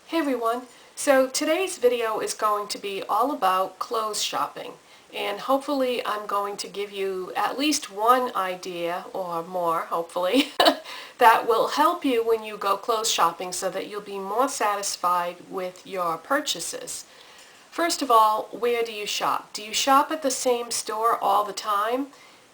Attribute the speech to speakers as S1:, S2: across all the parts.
S1: Hey everyone, so today's video is going to be all about clothes shopping, and hopefully I'm going to give you at least one idea or more, hopefully, that will help you when you go clothes shopping so that you'll be more satisfied with your purchases. First of all, where do you shop? Do you shop at the same store all the time?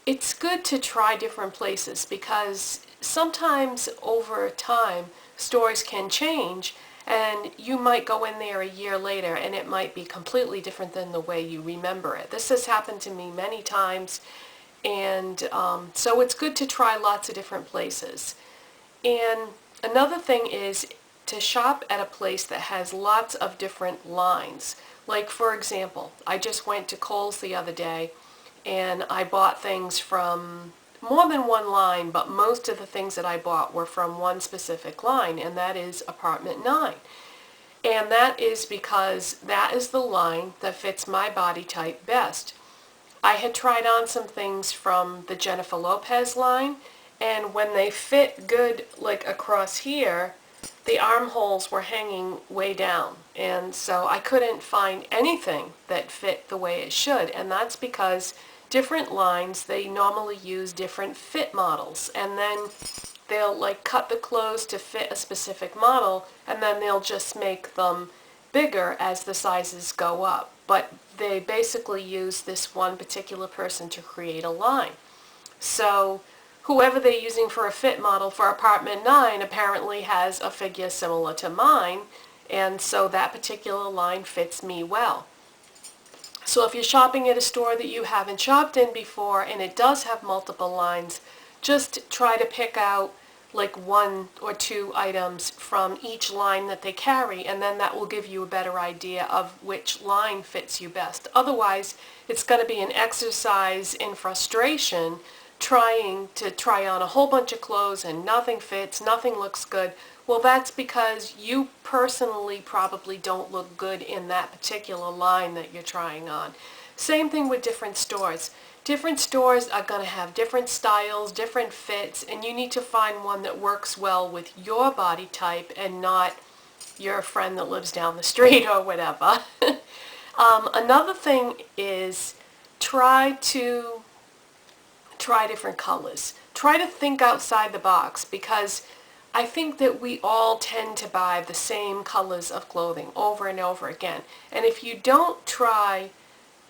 S1: It's good to try different places because sometimes over time stores can change and you might go in there a year later and it might be completely different than the way you remember it. This has happened to me many times, and so it's good to try lots of different places. And another thing is to shop at a place that has lots of different lines. Like, for example, I just went to Kohl's the other day and I bought things from more than one line, but most of the things that I bought were from one specific line, and that is Apartment 9. And that is because that is the line that fits my body type best. I had tried on some things from the Jennifer Lopez line, and when they fit good, like across here, the armholes were hanging way down, and so I couldn't find anything that fit the way it should, and that's because different lines, they normally use different fit models, and then they'll like cut the clothes to fit a specific model, and then they'll just make them bigger as the sizes go up. But they basically use this one particular person to create a line. So whoever they're using for a fit model for Apartment 9 apparently has a figure similar to mine, and so that particular line fits me well. So if you're shopping at a store that you haven't shopped in before and it does have multiple lines, just try to pick out like one or two items from each line that they carry, and then that will give you a better idea of which line fits you best. Otherwise, it's going to be an exercise in frustration trying to try on a whole bunch of clothes and nothing fits, nothing looks good. Well, that's because you personally probably don't look good in that particular line that you're trying on. Same thing with different stores. Different stores are going to have different styles, different fits, and you need to find one that works well with your body type and not your friend that lives down the street or whatever. Another thing is try different colors. Try to think outside the box, because I think that we all tend to buy the same colors of clothing over and over again. And if you don't try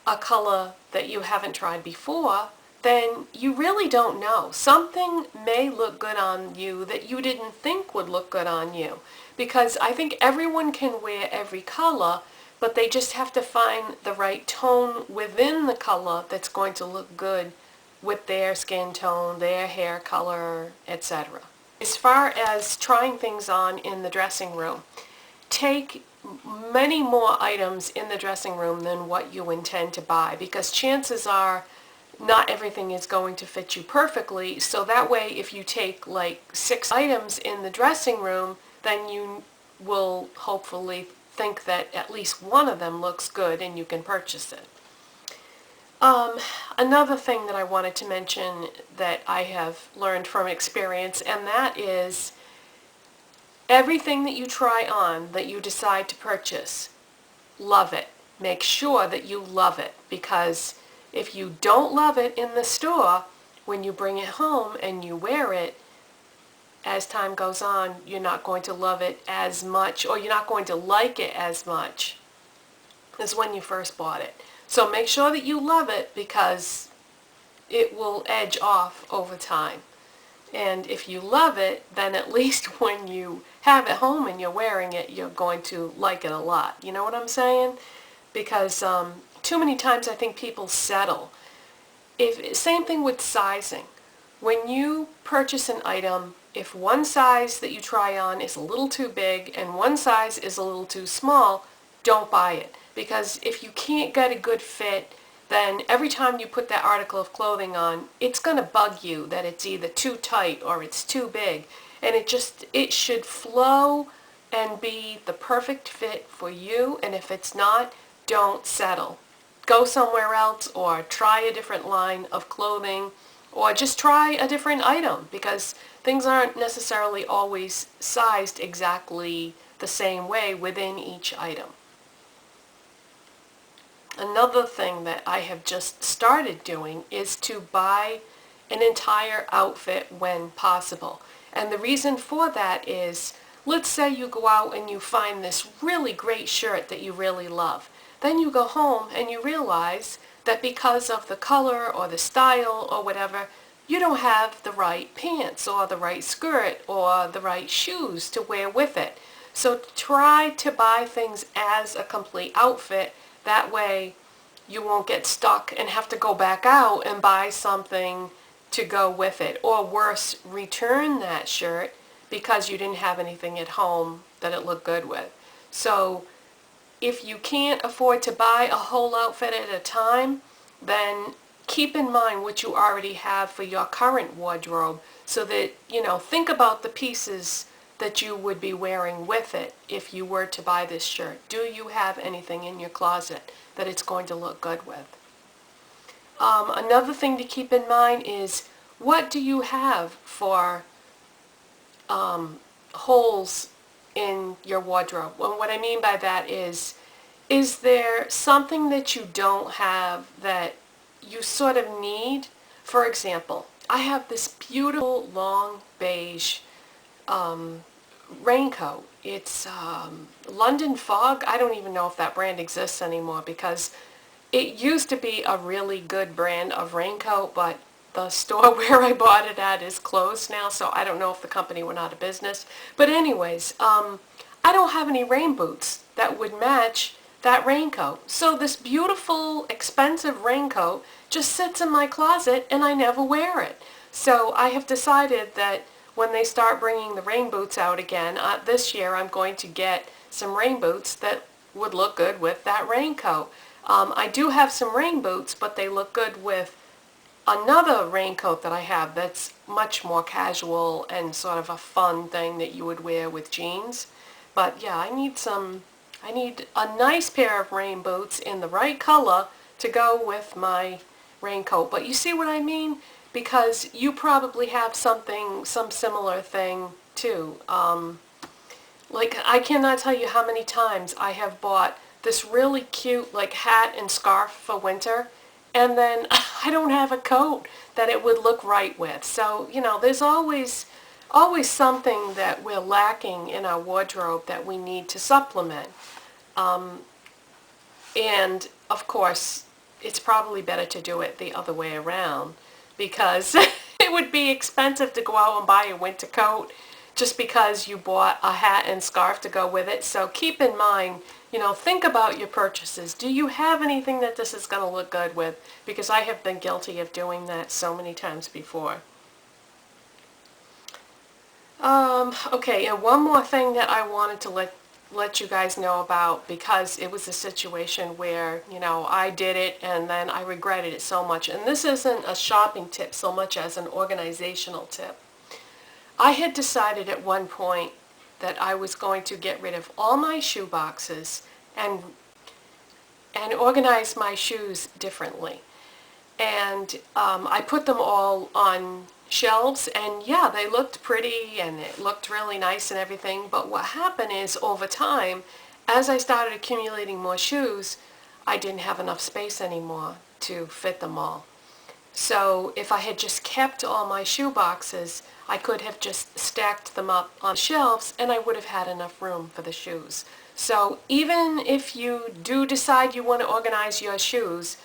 S1: a color that you haven't tried before, then you really don't know. Something may look good on you that you didn't think would look good on you. Because I think everyone can wear every color, but they just have to find the right tone within the color that's going to look good with their skin tone, their hair color, etc. As far as trying things on in the dressing room, take many more items in the dressing room than what you intend to buy, because chances are not everything is going to fit you perfectly. So that way, if you take like 6 items in the dressing room, then you will hopefully think that at least one of them looks good and you can purchase it. Another thing that I wanted to mention that I have learned from experience, and that is everything that you try on, that you decide to purchase, love it. Make sure that you love it, because if you don't love it in the store, when you bring it home and you wear it, as time goes on, you're not going to love it as much, or you're not going to like it as much as when you first bought it. So make sure that you love it, because it will edge off over time. And if you love it, then at least when you have it home and you're wearing it, you're going to like it a lot. You know what I'm saying? Because too many times I think people settle. Same thing with sizing. When you purchase an item, if one size that you try on is a little too big and one size is a little too small, don't buy it. Because if you can't get a good fit, then every time you put that article of clothing on, it's going to bug you that it's either too tight or it's too big. And it should flow and be the perfect fit for you. And if it's not, don't settle. Go somewhere else, or try a different line of clothing, or just try a different item, because things aren't necessarily always sized exactly the same way within each item. Another thing that I have just started doing is to buy an entire outfit when possible. And the reason for that is, let's say you go out and you find this really great shirt that you really love. Then you go home and you realize that because of the color or the style or whatever, you don't have the right pants or the right skirt or the right shoes to wear with it. So try to buy things as a complete outfit. That way you won't get stuck and have to go back out and buy something to go with it. Or worse, return that shirt because you didn't have anything at home that it looked good with. So if you can't afford to buy a whole outfit at a time, then keep in mind what you already have for your current wardrobe, so that, think about the pieces that you would be wearing with it if you were to buy this shirt. Do you have anything in your closet that it's going to look good with? Another thing to keep in mind is, what do you have for holes in your wardrobe? Well, what I mean by that is there something that you don't have that you sort of need? For example, I have this beautiful long beige raincoat. It's London Fog. I don't even know if that brand exists anymore, because it used to be a really good brand of raincoat, but the store where I bought it at is closed now, so I don't know if the company went out of business. But anyways, I don't have any rain boots that would match that raincoat. So this beautiful, expensive raincoat just sits in my closet and I never wear it. So I have decided that when they start bringing the rain boots out again, this year I'm going to get some rain boots that would look good with that raincoat. I do have some rain boots, but they look good with another raincoat that I have that's much more casual and sort of a fun thing that you would wear with jeans. But yeah, I need a nice pair of rain boots in the right color to go with my raincoat. But you see what I mean? Because you probably have some similar thing too. Like, I cannot tell you how many times I have bought this really cute hat and scarf for winter, and then I don't have a coat that it would look right with. So, there's always something that we're lacking in our wardrobe that we need to supplement. And of course, it's probably better to do it the other way around, because it would be expensive to go out and buy a winter coat just because you bought a hat and scarf to go with it. So keep in mind, think about your purchases. Do you have anything that this is going to look good with? Because I have been guilty of doing that so many times before. Okay, and one more thing that I wanted to let you guys know about, because it was a situation where, I did it and then I regretted it so much. And this isn't a shopping tip so much as an organizational tip. I had decided at one point that I was going to get rid of all my shoe boxes and organize my shoes differently. And I put them all on shelves, and yeah, they looked pretty and it looked really nice and everything. But what happened is, over time, as I started accumulating more shoes, I didn't have enough space anymore to fit them all. So if I had just kept all my shoe boxes, I could have just stacked them up on shelves and I would have had enough room for the shoes. So even if you do decide you want to organize your shoes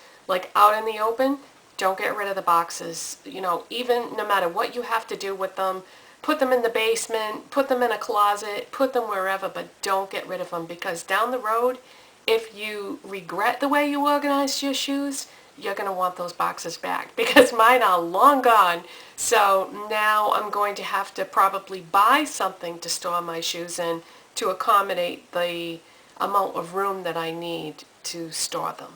S1: out in the open, don't get rid of the boxes. Even no matter what you have to do with them, put them in the basement, put them in a closet, put them wherever, but don't get rid of them, because down the road, if you regret the way you organized your shoes, you're going to want those boxes back, because mine are long gone. So now I'm going to have to probably buy something to store my shoes in to accommodate the amount of room that I need to store them.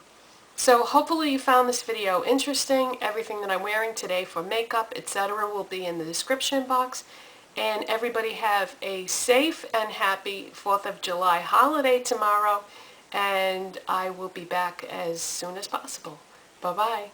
S1: So hopefully you found this video interesting. Everything that I'm wearing today for makeup, etc., will be in the description box. And everybody have a safe and happy 4th of July holiday tomorrow, and I will be back as soon as possible. Bye-bye.